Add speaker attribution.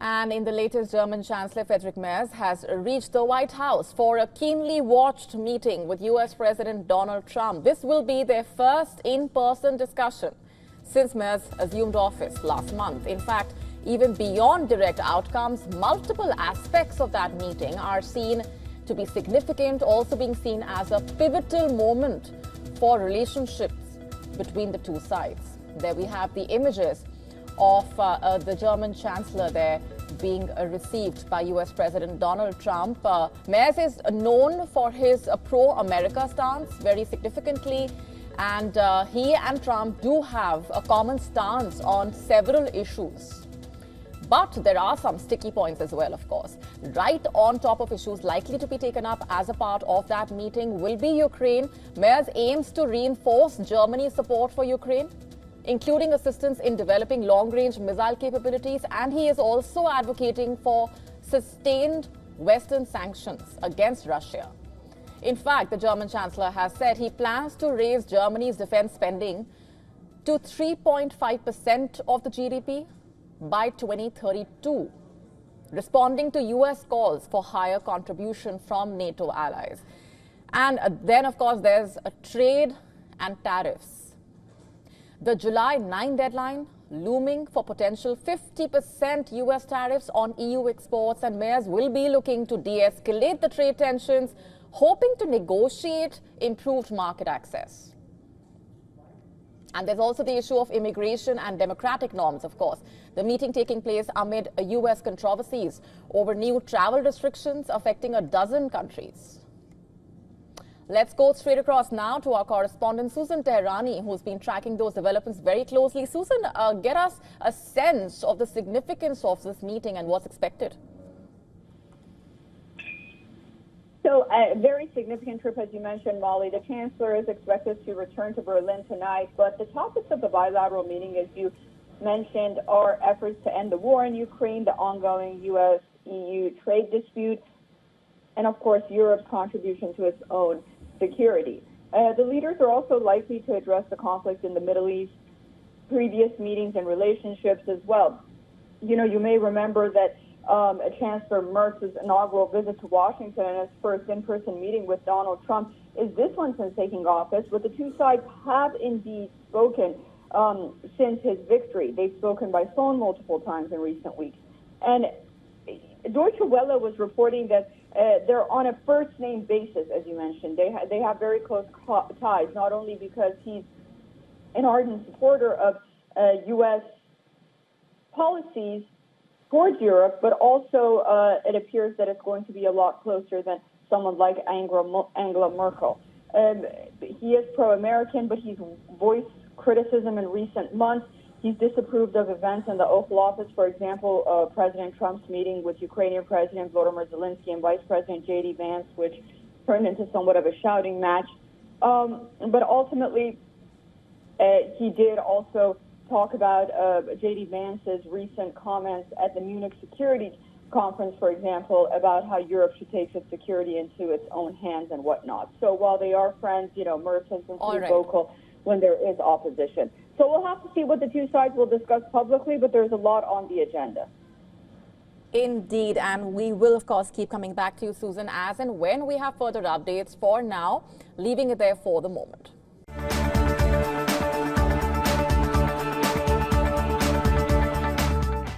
Speaker 1: And in the latest, German Chancellor Friedrich Merz has reached the White House for a keenly watched meeting with U.S. President Donald Trump. This will be their first in-person discussion since Merz assumed office last month. In fact, even beyond direct outcomes, multiple aspects of that meeting are seen to be significant, also being seen as a pivotal moment for relationships between the two sides. There we have the images of the German Chancellor there being received by U.S. President Donald Trump. Merz is known for his pro-America stance very significantly, and he and Trump do have a common stance on several issues. But there are some sticky points as well, of course. Right on top of issues likely to be taken up as a part of that meeting will be Ukraine. Merz aims to reinforce Germany's support for Ukraine, including assistance in developing long-range missile capabilities, and he is also advocating for sustained Western sanctions against Russia. In fact, the German Chancellor has said he plans to raise Germany's defense spending to 3.5% of the GDP by 2032, responding to U.S. calls for higher contribution from NATO allies. And then, of course, there's a trade and tariffs. The July 9 deadline looming for potential 50% U.S. tariffs on EU exports, and Merz will be looking to de-escalate the trade tensions, hoping to negotiate improved market access. And there's also the issue of immigration and democratic norms, of course. The meeting taking place amid U.S. controversies over new travel restrictions affecting a dozen countries. Let's go straight across now to our correspondent, Susan Teherani, who's been tracking those developments very closely. Susan, get us a sense of the significance of this meeting and what's expected.
Speaker 2: So a very significant trip, as you mentioned, Molly. The Chancellor is expected to return to Berlin tonight, but the topics of the bilateral meeting, as you mentioned, are efforts to end the war in Ukraine, the ongoing U.S.-EU trade dispute, and, of course, Europe's contribution to its own security. The leaders are also likely to address the conflict in the Middle East, previous meetings and relationships as well. You know, you may remember that Chancellor Merz's inaugural visit to Washington and his first in-person meeting with Donald Trump is this one since taking office, but the two sides have indeed spoken since his victory. They've spoken by phone multiple times in recent weeks. And Deutsche Welle was reporting that they're on a first-name basis, as you mentioned. They have very close ties, not only because he's an ardent supporter of U.S. policies towards Europe, but also it appears that it's going to be a lot closer than someone like Angela Merkel. He is pro-American, but he's voiced criticism in recent months. He's disapproved of events in the Oval Office, for example, President Trump's meeting with Ukrainian President Volodymyr Zelensky and Vice President J.D. Vance, which turned into somewhat of a shouting match. But ultimately, he did also talk about J.D. Vance's recent comments at the Munich Security Conference, for example, about how Europe should take its security into its own hands and whatnot. So while they are friends, you know, Merz has been pretty vocal when there is opposition. So we'll have to see what the two sides will discuss publicly, but there's a lot on the agenda.
Speaker 1: Indeed, and we will, of course, keep coming back to you, Susan, as and when we have further updates. For now, leaving it there for the moment.